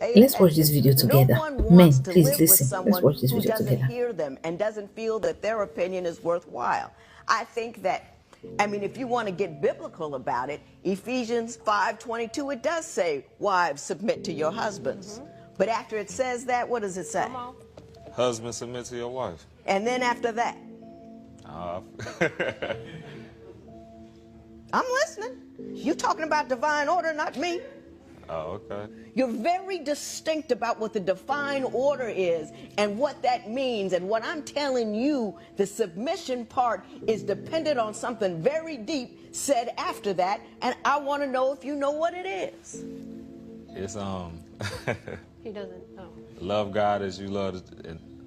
Pay Let's watch this attention. video No together. one wants Men, to please live with listen. Let's someone watch this who video doesn't together. hear them and doesn't feel that their opinion is worthwhile. I think that, I mean, if you want to get biblical about it, Ephesians 5:22, it does say, wives, submit to your husbands. But after it says that, what does it say? Husband, submit to your wife. And then after that, I'm listening. You talking about divine order, not me. Oh, okay. You're very distinct about what the divine order is and what that means. And what I'm telling you, the submission part is dependent on something very deep said after that. And I want to know if you know what it is. It's He doesn't know. love God as you love.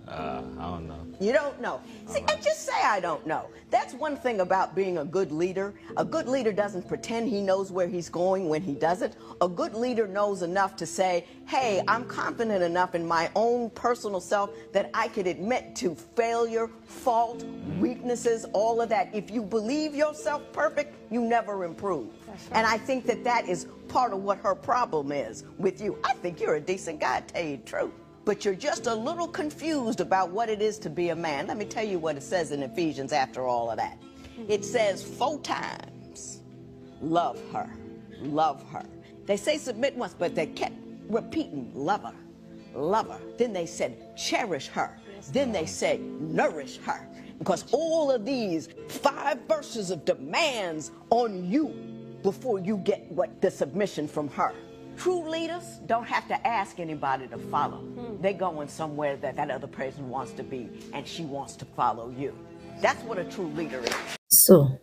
I don't know. You don't know. See, and just say I don't know. That's one thing about being a good leader. A good leader doesn't pretend he knows where he's going when he doesn't. A good leader knows enough to say, hey, I'm confident enough in my own personal self that I could admit to failure, fault, weaknesses, all of that. If you believe yourself perfect, you never improve. Right. And I think that that is part of what her problem is with you. I think you're a decent guy, to tell you the truth. But you're just a little confused about what it is to be a man. Let me tell you what it says in Ephesians after all of that. It says 4 times, love her, love her. They say submit once, but they kept repeating, love her, love her. Then they said, cherish her. Then they say, nourish her. Because all of these 5 verses of demands on you before you get what the submission from her. True leaders don't have to ask anybody to follow. They're going somewhere that that other person wants to be, and she wants to follow you. That's what a true leader is. So,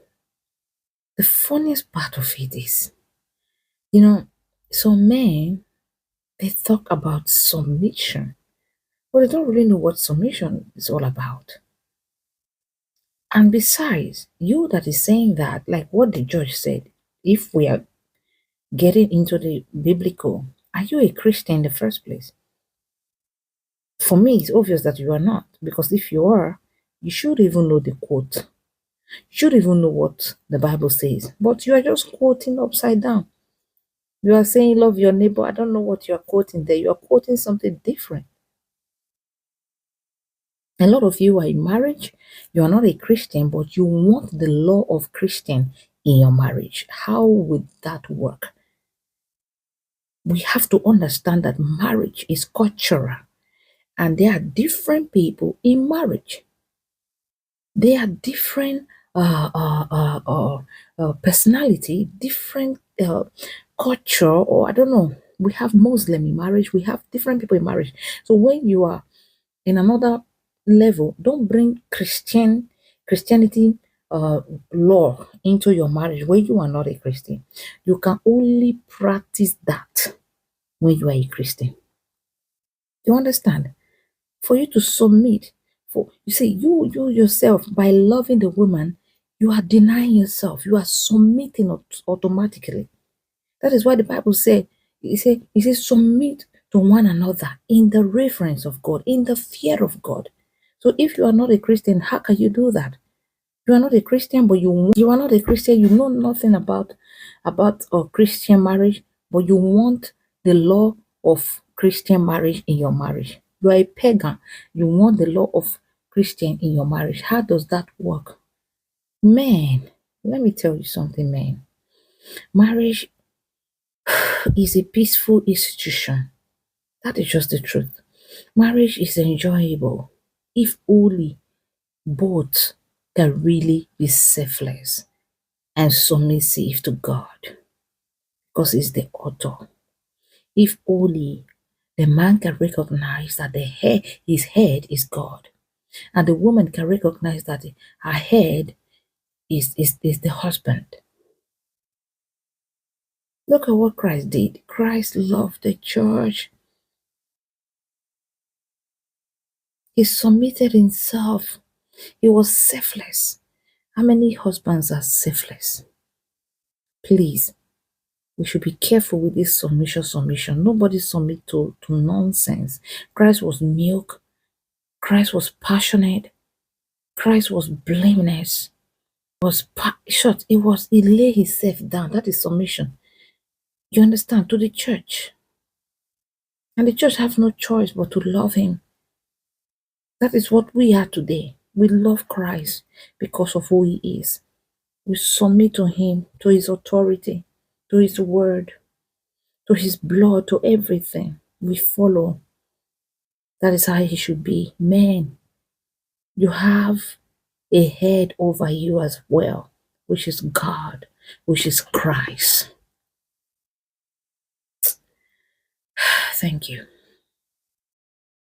the funniest part of it is, some men, they talk about submission, but they don't really know what submission is all about. And besides, you that is saying that, like what the judge said, if we are getting into the biblical, are you a Christian in the first place? For me, it's obvious that you are not, because if you are, you should even know the quote. You should even know what the Bible says, but you are just quoting upside down. You are saying love your neighbor. I don't know what you are quoting there. You are quoting something different. A lot of you are in marriage. You are not a Christian, but you want the law of Christian in your marriage. How would that work? We have to understand that marriage is cultural, and there are different people in marriage. They are different personality, different culture, or I don't know. We have Muslim in marriage. We have different people in marriage. So when you are in another level, don't bring Christianity law into your marriage when you are not a Christian. You can only practice that when you are a Christian. You understand? For you to submit, for you see, you yourself, by loving the woman, you are denying yourself. You are submitting automatically. That is why the Bible said, it says submit to one another in the reverence of God, in the fear of God. So if you are not a Christian, how can you do that? You are not a Christian, but you are not a Christian. You know nothing about a Christian marriage, but you want the law of Christian marriage in your marriage. You are a pagan. You want the law of Christian in your marriage. How does that work? Man, let me tell you something, man. Marriage is a peaceful institution. That is just the truth. Marriage is enjoyable if only both can really be selfless and submissive to God, because He's the author. If only the man can recognize that his head is God, and the woman can recognize that her head is the husband. Look at what Christ did. Christ loved the church. He submitted himself. He was selfless. How many husbands are selfless? Please, we should be careful with this submission. Nobody submit to nonsense. Christ was milk. Christ was passionate. Christ was blameless. He laid himself down. That is submission. You understand? To the church. And the church have no choice but to love him. That is what we are today. We love Christ because of who he is. We submit to him, to his authority, to his word, to his blood, to everything. We follow. That is how he should be. Man, you have a head over you as well, which is God, which is Christ. Thank you.